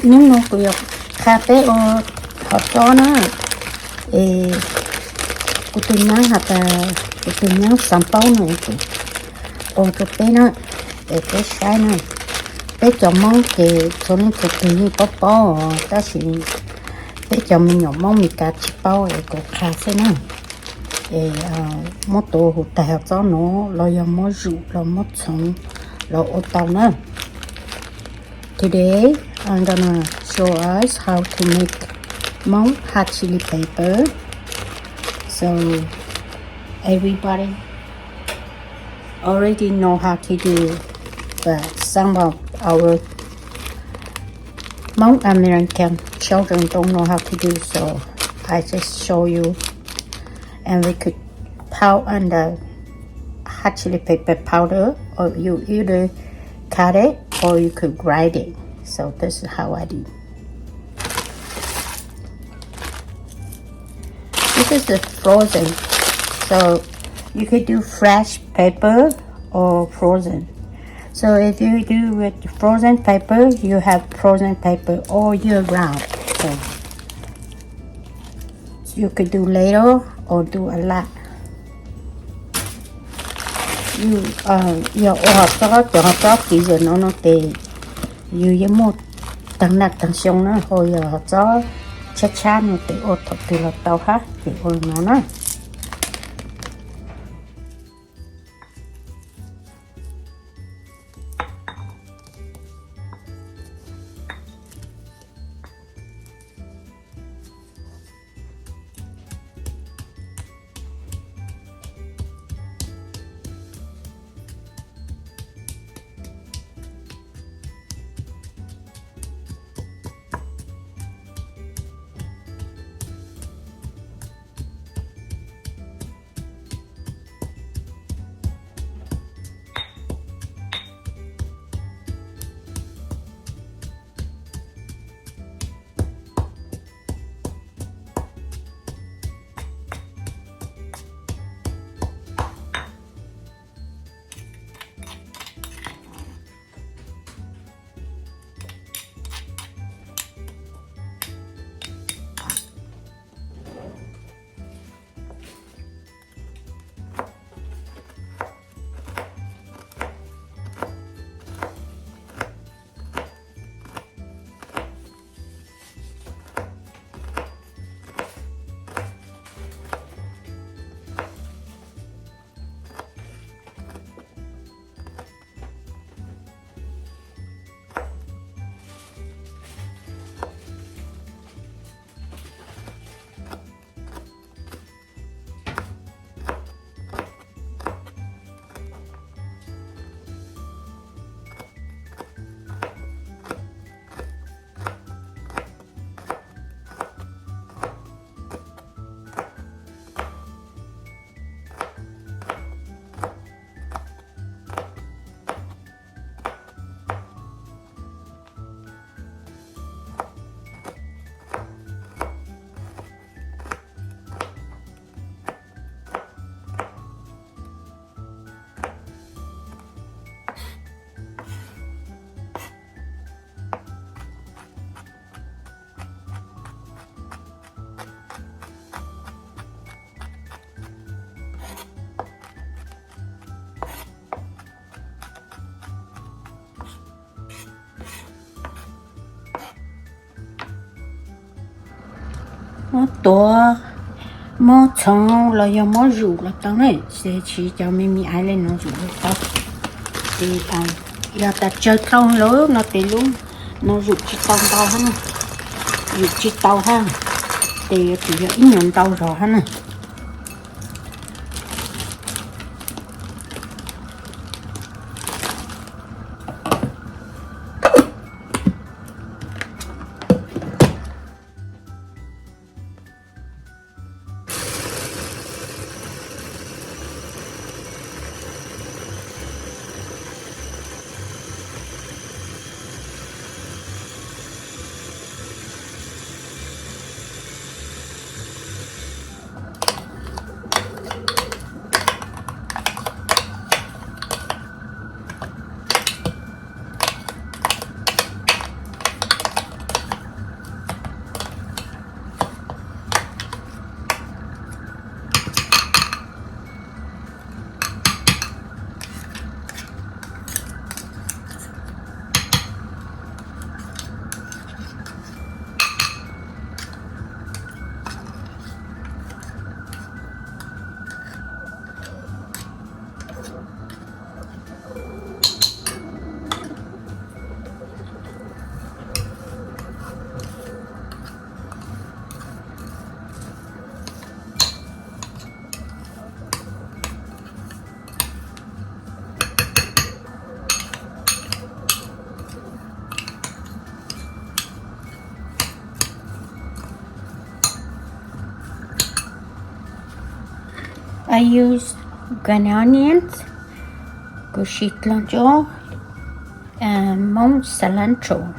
nhưng nó cũng cà phê ở họ cho nó của tôi nhớ của tôi nhớ sản phẩm này ở chỗ bé nó để bé sai nó bé chọn món thì cho nên chụp hình bó bó đó chỉ bé chọn mình nhỏ món mình cả chỉ bao để có cà phê nó món đồ hộp tài học cho nó lo giờ món rượu lo món sống lo ô tàu nữa. Today I'm gonna show us how to make Hmong hot chili pepper. So everybody already know how to do, but some of our Hmong American children don't know how to do, so I just show you. And we could pound the hot chili pepper powder, or you either cut it or you could grind it. So this is how I do. This is the frozen, so you could do fresh pepper or frozen. So if you do with frozen pepper, you have frozen pepper all year round. So you could do little or do a lot. You hộp cho kỹ rồi nó tệ. You với một tăng nặng tăng xong nó hồi hộp cho cha nó tệ ô thật từ là tàu khác thì hồi nó. Tổ món sống là do món rượu là tao này sẽ chỉ cho mình ai lên nó rượu là tao thì giờ ta chơi không lối nó thì luôn nó rượu chỉ tao ha rượu chỉ tao ha thì giờ ít nhận tao rồi ha nè. I use green onions, cilantro, and Hmong cilantro.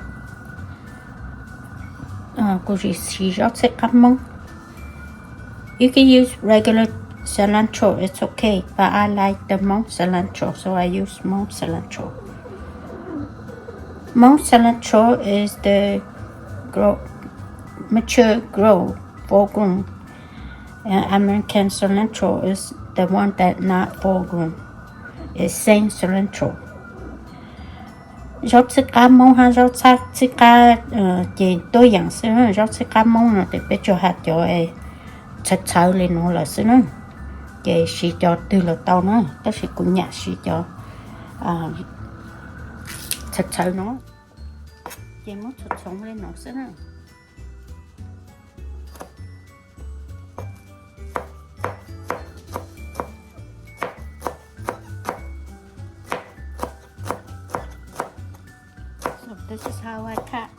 You can use regular cilantro, it's okay, but I like the Hmong cilantro, so I use Hmong cilantro. Hmong cilantro is the mature full grown. And American cilantro is the one that not full grown. It's same cilantro. Rau chữ cá mông hay rau chữ cá chỉ tôi dạng xứ nữa, rau chữ cá mông nó thì biết cho hạt cho ấy chặt cháo lên nó là xứ nữa, cái xí cho từ là tao nữa, đó là cũng nhặt xí cho chặt cháo nó, cái muốn chặt sống lên nó xứ nữa. This is how I cut.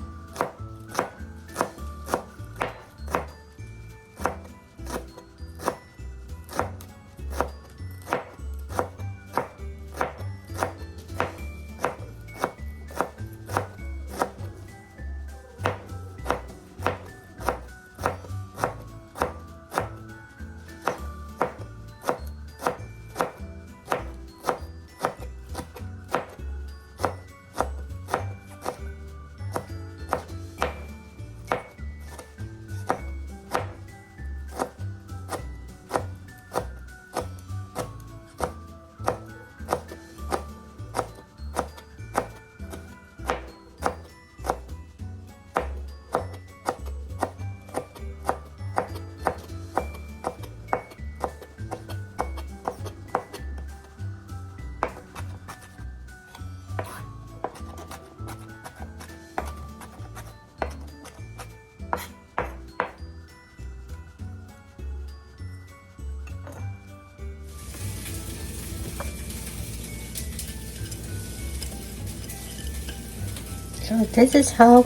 So this is how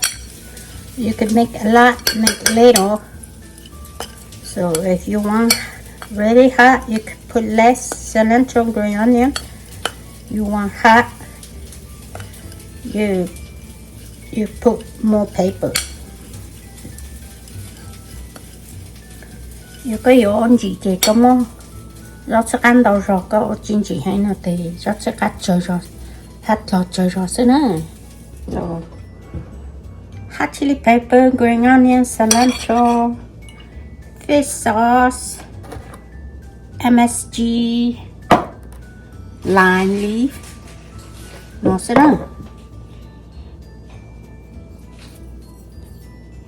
you can make a lot, make little. So if you want really hot, you can put less cilantro, green onion. You want hot, you put more paper. You có yếu ổn gì thì có mong rau sắc ăn đầu rồi có ổn gì hay nào thì rau sắc ăn chơi rồi hạt lọt chơi rồi xí nữa. So hot chili pepper, green onion, cilantro, fish sauce, MSG, lime leaf. Nó sẽ đó.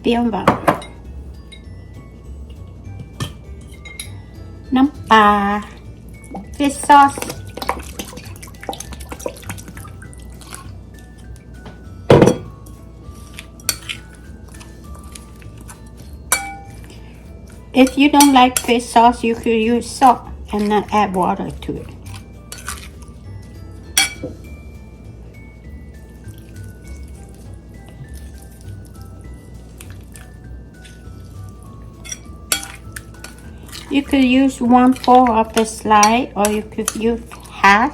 Tiêu vào. Nấm pà, fish sauce. If you don't like fish sauce, you could use salt and not add water to it. You could use 1/4 of the slice, or you could use half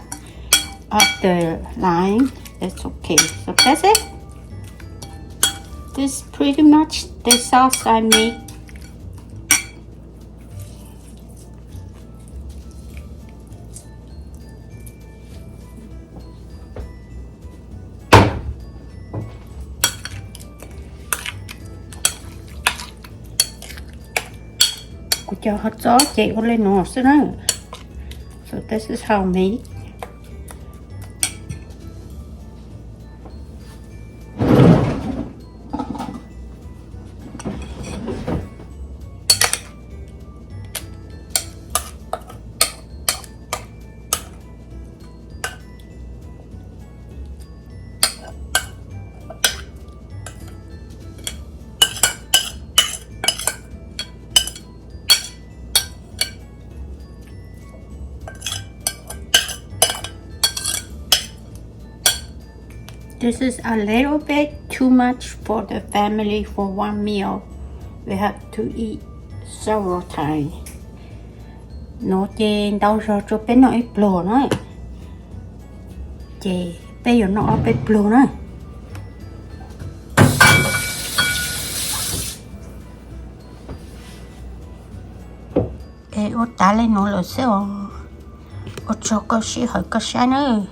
of the lime. It's okay. So that's it. This is pretty much the sauce I make. Cho hot gió chạy lên nó xí nữa. So this is how I make. This is a little bit too much for the family for one meal. We have to eat several times. nó chê đau rồi cho bé nó ít blo nữa chê bé giờ nó ít blo nữa ô tá lên nó là sao ô cho có gì hỏi có sao nữa.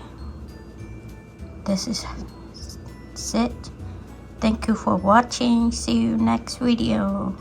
This is it. Thank you for watching. See you next video.